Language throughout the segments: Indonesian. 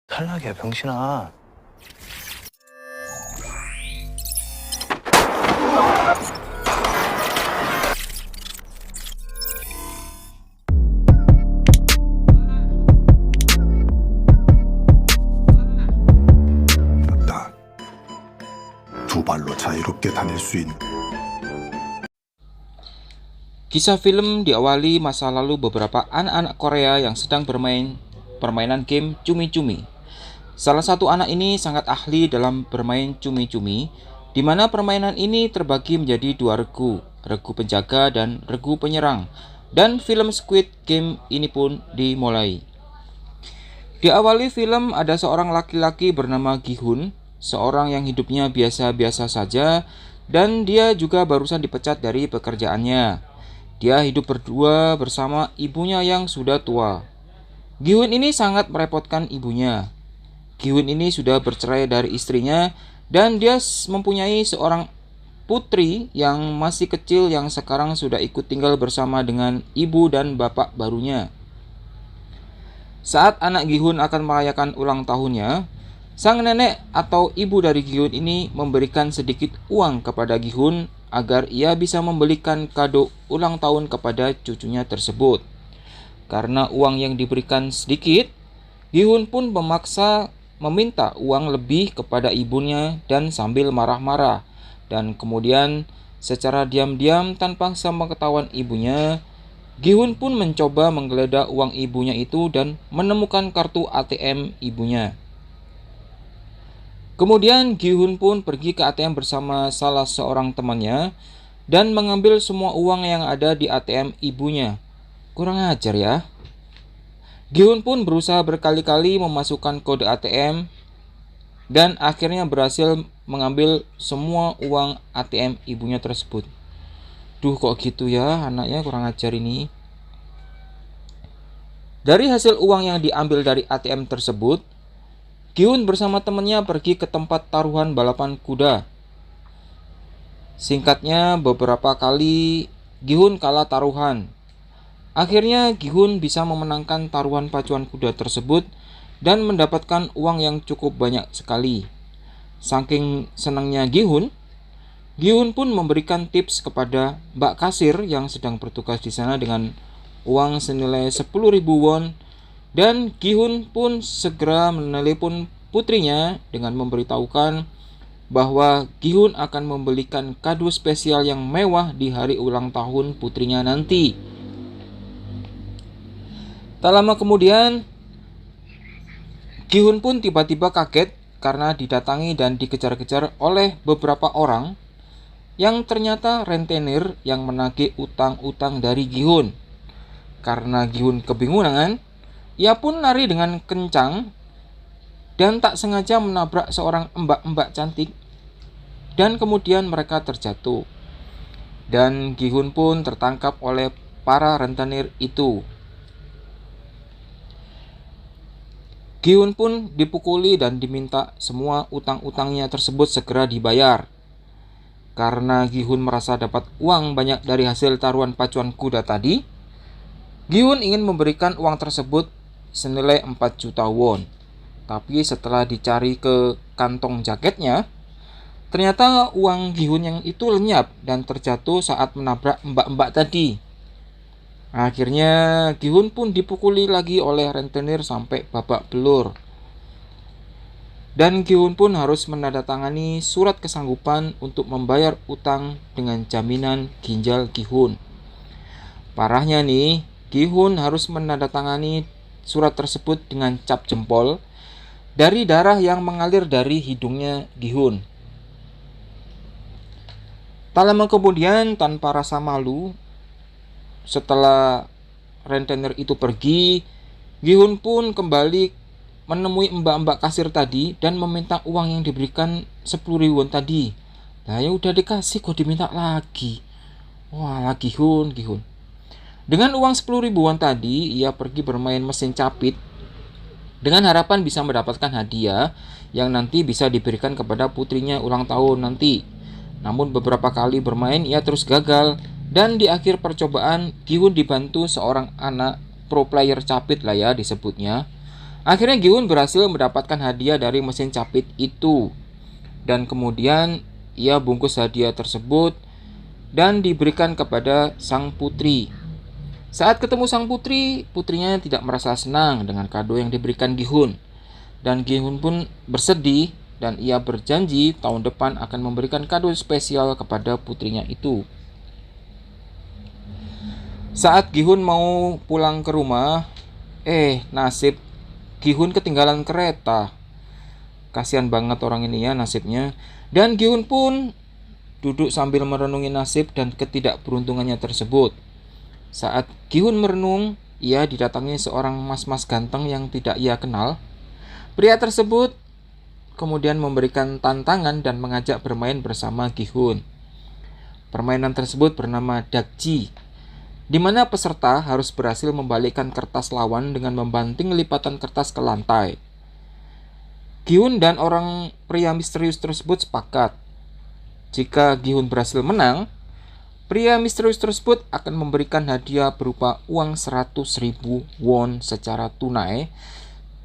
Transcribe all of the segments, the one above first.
탈락이야, 병신아. 없다. 두 발로 자유롭게 다닐 수 있는. Kisah film diawali masa lalu beberapa anak-anak Korea yang sedang bermain permainan game cumi-cumi. Salah satu anak ini sangat ahli dalam bermain cumi-cumi, di mana permainan ini terbagi menjadi dua regu, regu penjaga dan regu penyerang. Dan film Squid Game ini pun dimulai. Di awali film ada seorang laki-laki bernama Gi-hun, seorang yang hidupnya biasa-biasa saja, dan dia juga barusan dipecat dari pekerjaannya. Dia hidup berdua bersama ibunya yang sudah tua. Gi-hun ini sangat merepotkan ibunya. Gi-hun ini sudah bercerai dari istrinya dan dia mempunyai seorang putri yang masih kecil yang sekarang sudah ikut tinggal bersama dengan ibu dan bapak barunya. Saat anak Gi-hun akan merayakan ulang tahunnya, sang nenek atau ibu dari Gi-hun ini memberikan sedikit uang kepada Gi-hun agar ia bisa membelikan kado ulang tahun kepada cucunya tersebut. Karena uang yang diberikan sedikit, Gi-hun pun memaksa meminta uang lebih kepada ibunya dan sambil marah-marah. Dan kemudian secara diam-diam tanpa sepengetahuan ibunya, Gi-hun pun mencoba menggeledah uang ibunya itu dan menemukan kartu ATM ibunya. Kemudian Gi-hun pun pergi ke ATM bersama salah seorang temannya dan mengambil semua uang yang ada di ATM ibunya. Kurang ajar ya. Gi-hun pun berusaha berkali-kali memasukkan kode ATM dan akhirnya berhasil mengambil semua uang ATM ibunya tersebut. Duh, kok gitu ya, anaknya kurang ajar ini. Dari hasil uang yang diambil dari ATM tersebut, Gi-hun bersama temannya pergi ke tempat taruhan balapan kuda. Singkatnya, beberapa kali Gi-hun kalah taruhan. Akhirnya Gi-hun bisa memenangkan taruhan pacuan kuda tersebut dan mendapatkan uang yang cukup banyak sekali. Saking senangnya Gi-hun pun memberikan tips kepada Mbak Kasir yang sedang bertugas di sana dengan uang senilai 10.000 won. Dan Gi-hun pun segera menelepon putrinya dengan memberitahukan bahwa Gi-hun akan membelikan kado spesial yang mewah di hari ulang tahun putrinya nanti. Tak lama kemudian, Gi-hun pun tiba-tiba kaget karena didatangi dan dikejar-kejar oleh beberapa orang yang ternyata rentenir yang menagih utang-utang dari Gi-hun. Karena Gi-hun kebingungan, ia pun lari dengan kencang dan tak sengaja menabrak seorang mbak-mbak cantik dan kemudian mereka terjatuh. Dan Gi-hun pun tertangkap oleh para rentenir itu. Gi-hun pun dipukuli dan diminta semua utang-utangnya tersebut segera dibayar. Karena Gi-hun merasa dapat uang banyak dari hasil taruhan pacuan kuda tadi, Gi-hun ingin memberikan uang tersebut senilai 4 juta won. Tapi setelah dicari ke kantong jaketnya, ternyata uang Gi-hun yang itu lenyap dan terjatuh saat menabrak mbak-mbak tadi. Akhirnya Gi-hun pun dipukuli lagi oleh rentenir sampai babak belur. Dan Gi-hun pun harus menandatangani surat kesanggupan untuk membayar utang dengan jaminan ginjal Gi-hun. Parahnya nih, Gi-hun harus menandatangani surat tersebut dengan cap jempol dari darah yang mengalir dari hidungnya Gi-hun. Tak lama kemudian, tanpa rasa malu, setelah rentenir itu pergi, Gi-hun pun kembali menemui mbak-mbak kasir tadi dan meminta uang yang diberikan 10.000 won tadi. Nah, ya udah dikasih kok diminta lagi. Wah, Gi-hun. Dengan uang 10.000 won tadi, ia pergi bermain mesin capit dengan harapan bisa mendapatkan hadiah yang nanti bisa diberikan kepada putrinya ulang tahun nanti. Namun beberapa kali bermain ia terus gagal dan di akhir percobaan Gi-hun dibantu seorang anak pro player capit lah ya disebutnya. Akhirnya Gihun berhasil mendapatkan hadiah dari mesin capit itu. Dan kemudian ia bungkus hadiah tersebut dan diberikan kepada sang putri. Saat ketemu sang putri, putrinya tidak merasa senang dengan kado yang diberikan Gihun. Dan Gihun pun bersedih dan ia berjanji tahun depan akan memberikan kado spesial kepada putrinya itu. Saat Gihun mau pulang ke rumah, nasib Gihun ketinggalan kereta. Kasihan banget orang ini ya nasibnya. Dan Gihun pun duduk sambil merenungi nasib dan ketidakberuntungannya tersebut. Saat Gihun merenung, ia didatangi seorang mas-mas ganteng yang tidak ia kenal. Pria tersebut kemudian memberikan tantangan dan mengajak bermain bersama Gihun. Permainan tersebut bernama Dakji, di mana peserta harus berhasil membalikkan kertas lawan dengan membanting lipatan kertas ke lantai. Gihun dan orang pria misterius tersebut sepakat. Jika Gihun berhasil menang, pria misterius tersebut akan memberikan hadiah berupa uang 100.000 won secara tunai.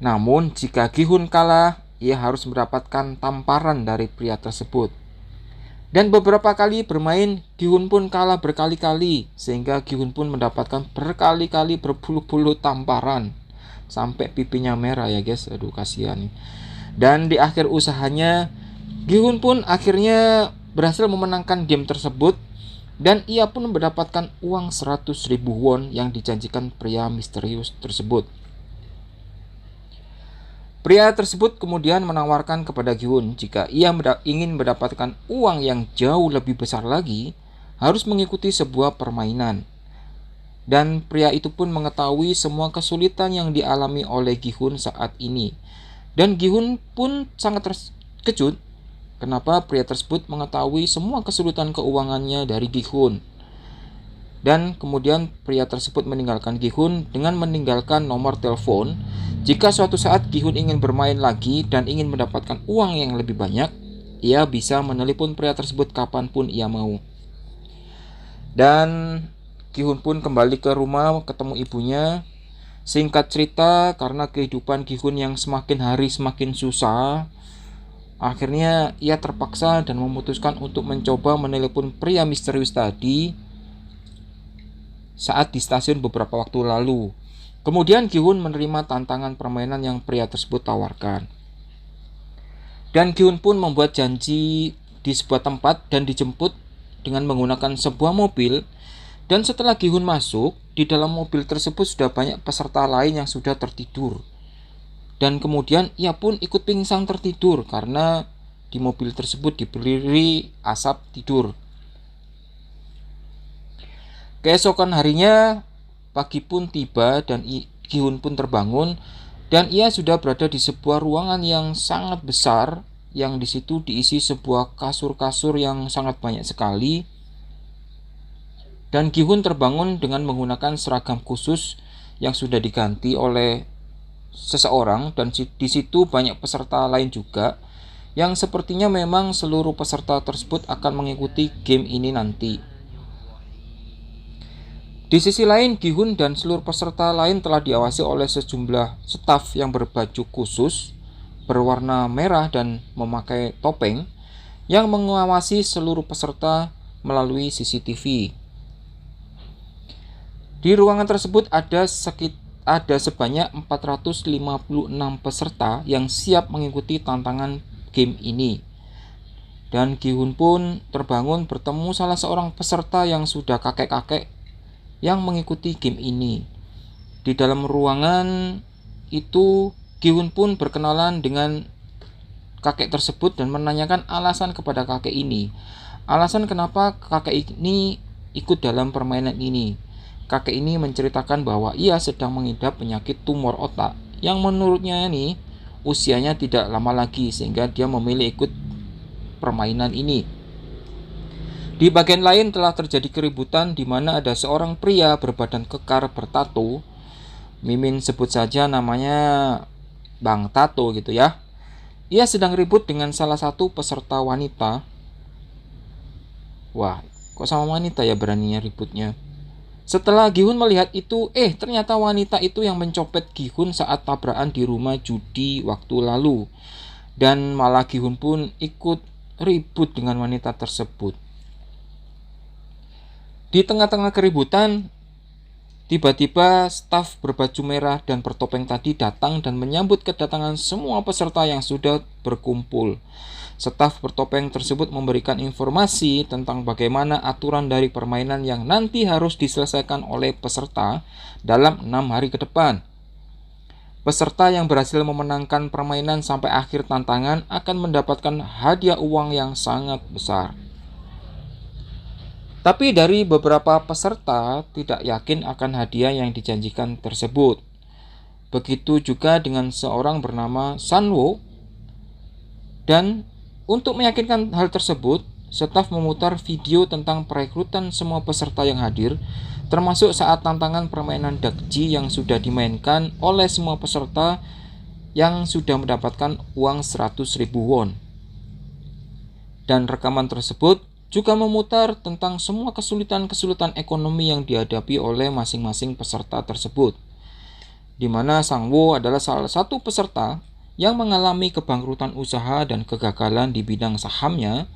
Namun jika Gihun kalah, ia harus mendapatkan tamparan dari pria tersebut. Dan beberapa kali bermain, Gihun pun kalah berkali-kali, sehingga Gihun pun mendapatkan berkali-kali berpuluh-puluh tamparan. Sampai pipinya merah ya guys, aduh kasihan. Dan di akhir usahanya, Gihun pun akhirnya berhasil memenangkan game tersebut. Dan ia pun mendapatkan uang 100.000 won yang dijanjikan pria misterius tersebut. Pria tersebut kemudian menawarkan kepada Gihun jika ia ingin mendapatkan uang yang jauh lebih besar lagi, harus mengikuti sebuah permainan. Dan pria itu pun mengetahui semua kesulitan yang dialami oleh Gihun saat ini. Dan Gihun pun sangat terkejut kenapa pria tersebut mengetahui semua kesulitan keuangannya dari Gihun. Dan kemudian pria tersebut meninggalkan Gihun dengan meninggalkan nomor telepon. Jika suatu saat Gihun ingin bermain lagi dan ingin mendapatkan uang yang lebih banyak, ia bisa menelepon pria tersebut kapanpun ia mau. Dan Gihun pun kembali ke rumah ketemu ibunya. Singkat cerita, karena kehidupan Gihun yang semakin hari semakin susah, akhirnya ia terpaksa dan memutuskan untuk mencoba menelepon pria misterius tadi saat di stasiun beberapa waktu lalu. Kemudian Gihun menerima tantangan permainan yang pria tersebut tawarkan. Dan Gihun pun membuat janji di sebuah tempat dan dijemput dengan menggunakan sebuah mobil. Dan setelah Gihun masuk, di dalam mobil tersebut sudah banyak peserta lain yang sudah tertidur. Dan kemudian ia pun ikut pingsan tertidur karena di mobil tersebut diberi asap tidur. Keesokan harinya, pagi pun tiba dan Gihun pun terbangun dan ia sudah berada di sebuah ruangan yang sangat besar yang di situ diisi sebuah kasur-kasur yang sangat banyak sekali. Dan Gihun terbangun dengan menggunakan seragam khusus yang sudah diganti oleh seseorang dan di situ banyak peserta lain juga yang sepertinya memang seluruh peserta tersebut akan mengikuti game ini nanti. Di sisi lain, Gihun dan seluruh peserta lain telah diawasi oleh sejumlah staf yang berbaju khusus berwarna merah dan memakai topeng yang mengawasi seluruh peserta melalui CCTV. Di ruangan tersebut ada sebanyak 456 peserta yang siap mengikuti tantangan game ini. Dan Gihun pun terbangun bertemu salah seorang peserta yang sudah kakek-kakek yang mengikuti game ini. Di dalam ruangan itu, Gihun pun berkenalan dengan kakek tersebut dan menanyakan alasan kepada kakek ini. Alasan kenapa kakek ini ikut dalam permainan ini. Kakek ini menceritakan bahwa ia sedang mengidap penyakit tumor otak yang menurutnya ini usianya tidak lama lagi sehingga dia memilih ikut permainan ini. Di bagian lain telah terjadi keributan di mana ada seorang pria berbadan kekar bertato. Mimin sebut saja namanya Bang Tato gitu ya. Ia sedang ribut dengan salah satu peserta wanita. Wah, kok sama wanita ya beraninya ributnya? Setelah Gi-hun melihat itu, ternyata wanita itu yang mencopet Gi-hun saat tabrakan di rumah judi waktu lalu. Dan malah Gi-hun pun ikut ribut dengan wanita tersebut. Di tengah-tengah keributan, tiba-tiba staf berbaju merah dan bertopeng tadi datang dan menyambut kedatangan semua peserta yang sudah berkumpul. Staf bertopeng tersebut memberikan informasi tentang bagaimana aturan dari permainan yang nanti harus diselesaikan oleh peserta dalam 6 hari ke depan. Peserta yang berhasil memenangkan permainan sampai akhir tantangan akan mendapatkan hadiah uang yang sangat besar. Tapi dari beberapa peserta tidak yakin akan hadiah yang dijanjikan tersebut. Begitu juga dengan seorang bernama Sanwo. Dan untuk meyakinkan hal tersebut, staf memutar video tentang perekrutan semua peserta yang hadir, termasuk saat tantangan permainan dakji yang sudah dimainkan oleh semua peserta yang sudah mendapatkan uang 100.000 won. Dan rekaman tersebut juga memutar tentang semua kesulitan-kesulitan ekonomi yang dihadapi oleh masing-masing peserta tersebut, di mana Sangwo adalah salah satu peserta yang mengalami kebangkrutan usaha dan kegagalan di bidang sahamnya,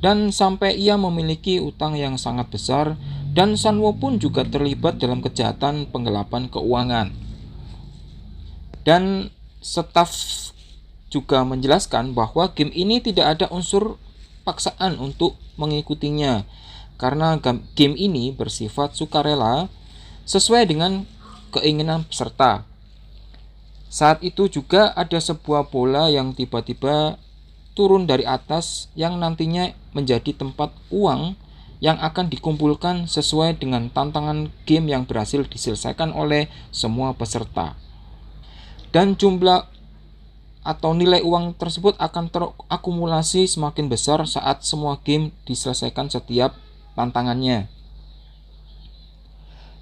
dan sampai ia memiliki utang yang sangat besar, dan Sanwo pun juga terlibat dalam kejahatan penggelapan keuangan. Dan staf juga menjelaskan bahwa game ini tidak ada unsur paksaan untuk mengikutinya, karena game ini bersifat sukarela sesuai dengan keinginan peserta. Saat itu juga ada sebuah bola yang tiba-tiba turun dari atas yang nantinya menjadi tempat uang yang akan dikumpulkan sesuai dengan tantangan game yang berhasil diselesaikan oleh semua peserta. Dan jumlah atau nilai uang tersebut akan terakumulasi semakin besar saat semua game diselesaikan setiap tantangannya.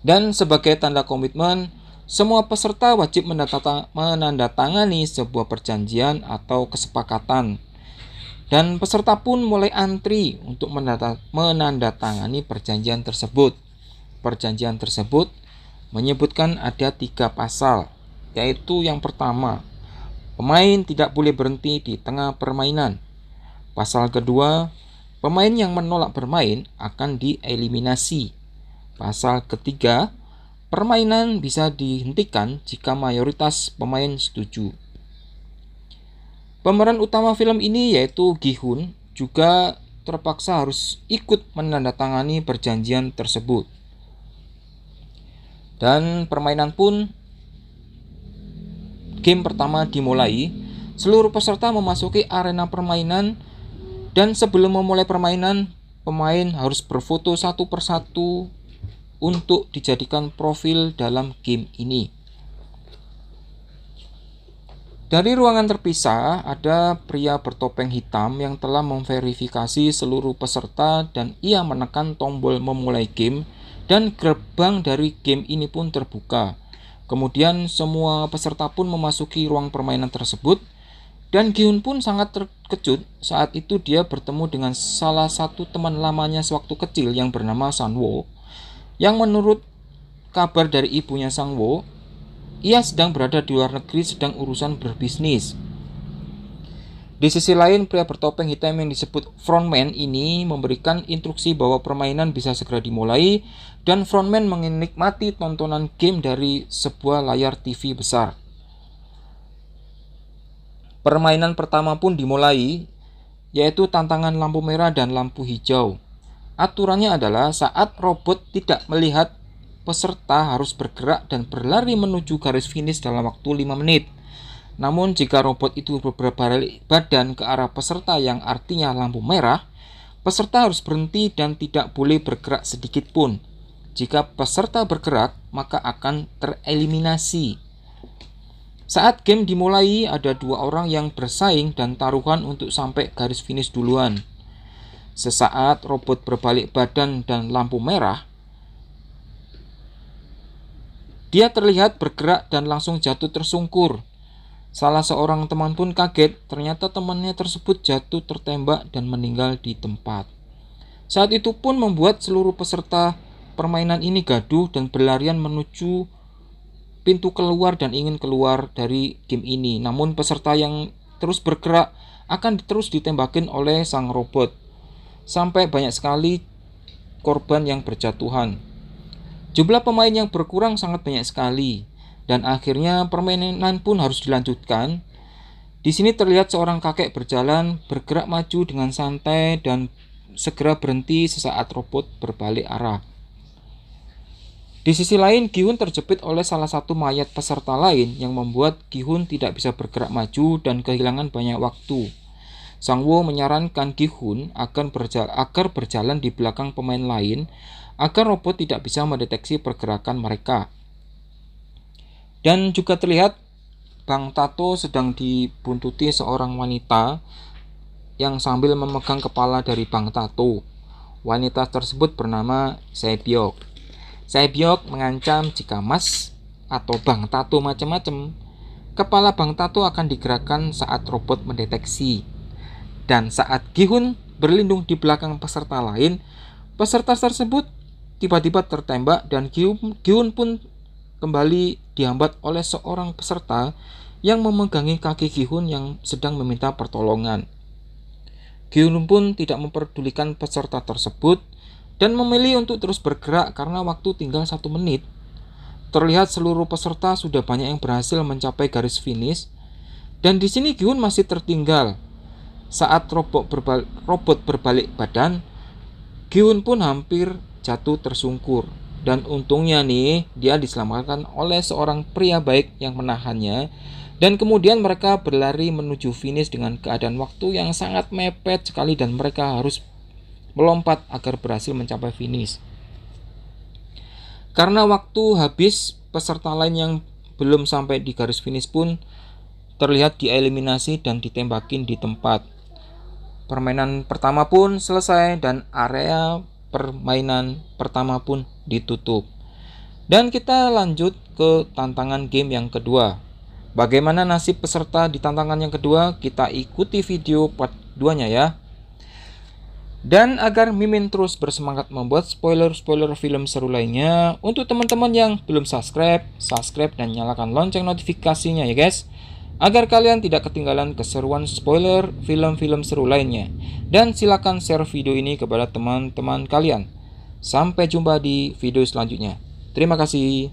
Dan sebagai tanda komitmen, semua peserta wajib menandatangani sebuah perjanjian atau kesepakatan. Dan peserta pun mulai antri untuk menandatangani perjanjian tersebut. Perjanjian tersebut menyebutkan ada 3 pasal, yaitu yang pertama, pemain tidak boleh berhenti di tengah permainan. Pasal kedua, pemain yang menolak bermain akan dieliminasi. Pasal ketiga, permainan bisa dihentikan jika mayoritas pemain setuju. Pemeran utama film ini yaitu Gi-hun juga terpaksa harus ikut menandatangani perjanjian tersebut. Dan permainan pun game pertama dimulai. Seluruh peserta memasuki arena permainan, dan sebelum memulai permainan, pemain harus berfoto satu persatu untuk dijadikan profil dalam game ini. Dari ruangan terpisah, ada pria bertopeng hitam yang telah memverifikasi seluruh peserta, dan ia menekan tombol memulai game, dan gerbang dari game ini pun terbuka. Kemudian semua peserta pun memasuki ruang permainan tersebut, dan Gi-hun pun sangat terkejut saat itu dia bertemu dengan salah satu teman lamanya sewaktu kecil yang bernama Sanwo, yang menurut kabar dari ibunya Sangwo, ia sedang berada di luar negeri sedang urusan berbisnis. Di sisi lain, pria bertopeng hitam yang disebut frontman ini memberikan instruksi bahwa permainan bisa segera dimulai, dan frontman menikmati tontonan game dari sebuah layar TV besar. Permainan pertama pun dimulai, yaitu tantangan lampu merah dan lampu hijau. Aturannya adalah saat robot tidak melihat peserta harus bergerak dan berlari menuju garis finish dalam waktu 5 menit. Namun jika robot itu berbalik badan ke arah peserta yang artinya lampu merah, peserta harus berhenti dan tidak boleh bergerak sedikit pun. Jika peserta bergerak, maka akan tereliminasi. Saat game dimulai, ada 2 orang yang bersaing dan taruhan untuk sampai garis finish duluan. Sesaat robot berbalik badan dan lampu merah, dia terlihat bergerak dan langsung jatuh tersungkur. Salah seorang teman pun kaget, ternyata temannya tersebut jatuh tertembak dan meninggal di tempat. Saat itu pun membuat seluruh peserta permainan ini gaduh dan berlarian menuju pintu keluar dan ingin keluar dari game ini. Namun peserta yang terus bergerak akan terus ditembakin oleh sang robot, sampai banyak sekali korban yang berjatuhan. Jumlah pemain yang berkurang sangat banyak sekali, dan akhirnya permainan pun harus dilanjutkan. Di sini terlihat seorang kakek berjalan, bergerak maju dengan santai dan segera berhenti sesaat robot berbalik arah. Di sisi lain, Gi-hun terjepit oleh salah satu mayat peserta lain yang membuat Gi-hun tidak bisa bergerak maju dan kehilangan banyak waktu. Sang-woo menyarankan Gi-hun agar berjalan di belakang pemain lain agar robot tidak bisa mendeteksi pergerakan mereka. Dan juga terlihat Bang Tato sedang dibuntuti seorang wanita yang sambil memegang kepala dari Bang Tato. Wanita tersebut bernama Sae-byok. Sae-byok mengancam jika Mas atau Bang Tato macam-macam, kepala Bang Tato akan digerakkan saat robot mendeteksi. Dan saat Gi-hun berlindung di belakang peserta lain, peserta tersebut tiba-tiba tertembak dan Gi-hun pun kembali dihambat oleh seorang peserta yang memegangi kaki Gi-hun yang sedang meminta pertolongan. Gi-hun pun tidak memperdulikan peserta tersebut dan memilih untuk terus bergerak karena waktu tinggal 1 menit. Terlihat seluruh peserta sudah banyak yang berhasil mencapai garis finish, dan di sini Gi-hun masih tertinggal. Saat robot berbalik badan, Gi-hun pun hampir jatuh tersungkur. Dan untungnya nih, dia diselamatkan oleh seorang pria baik yang menahannya. Dan kemudian mereka berlari menuju finish dengan keadaan waktu yang sangat mepet sekali dan mereka harus melompat agar berhasil mencapai finish. Karena waktu habis, peserta lain yang belum sampai di garis finish pun terlihat dieliminasi dan ditembakin di tempat. Permainan pertama pun selesai dan area permainan pertama pun ditutup. Dan kita lanjut ke tantangan game yang kedua. Bagaimana nasib peserta di tantangan yang kedua? Kita ikuti video part 2-nya ya. Dan agar Mimin terus bersemangat membuat spoiler-spoiler film seru lainnya, untuk teman-teman yang belum subscribe dan nyalakan lonceng notifikasinya ya guys, agar kalian tidak ketinggalan keseruan spoiler film-film seru lainnya. Dan silakan share video ini kepada teman-teman kalian. Sampai jumpa di video selanjutnya. Terima kasih.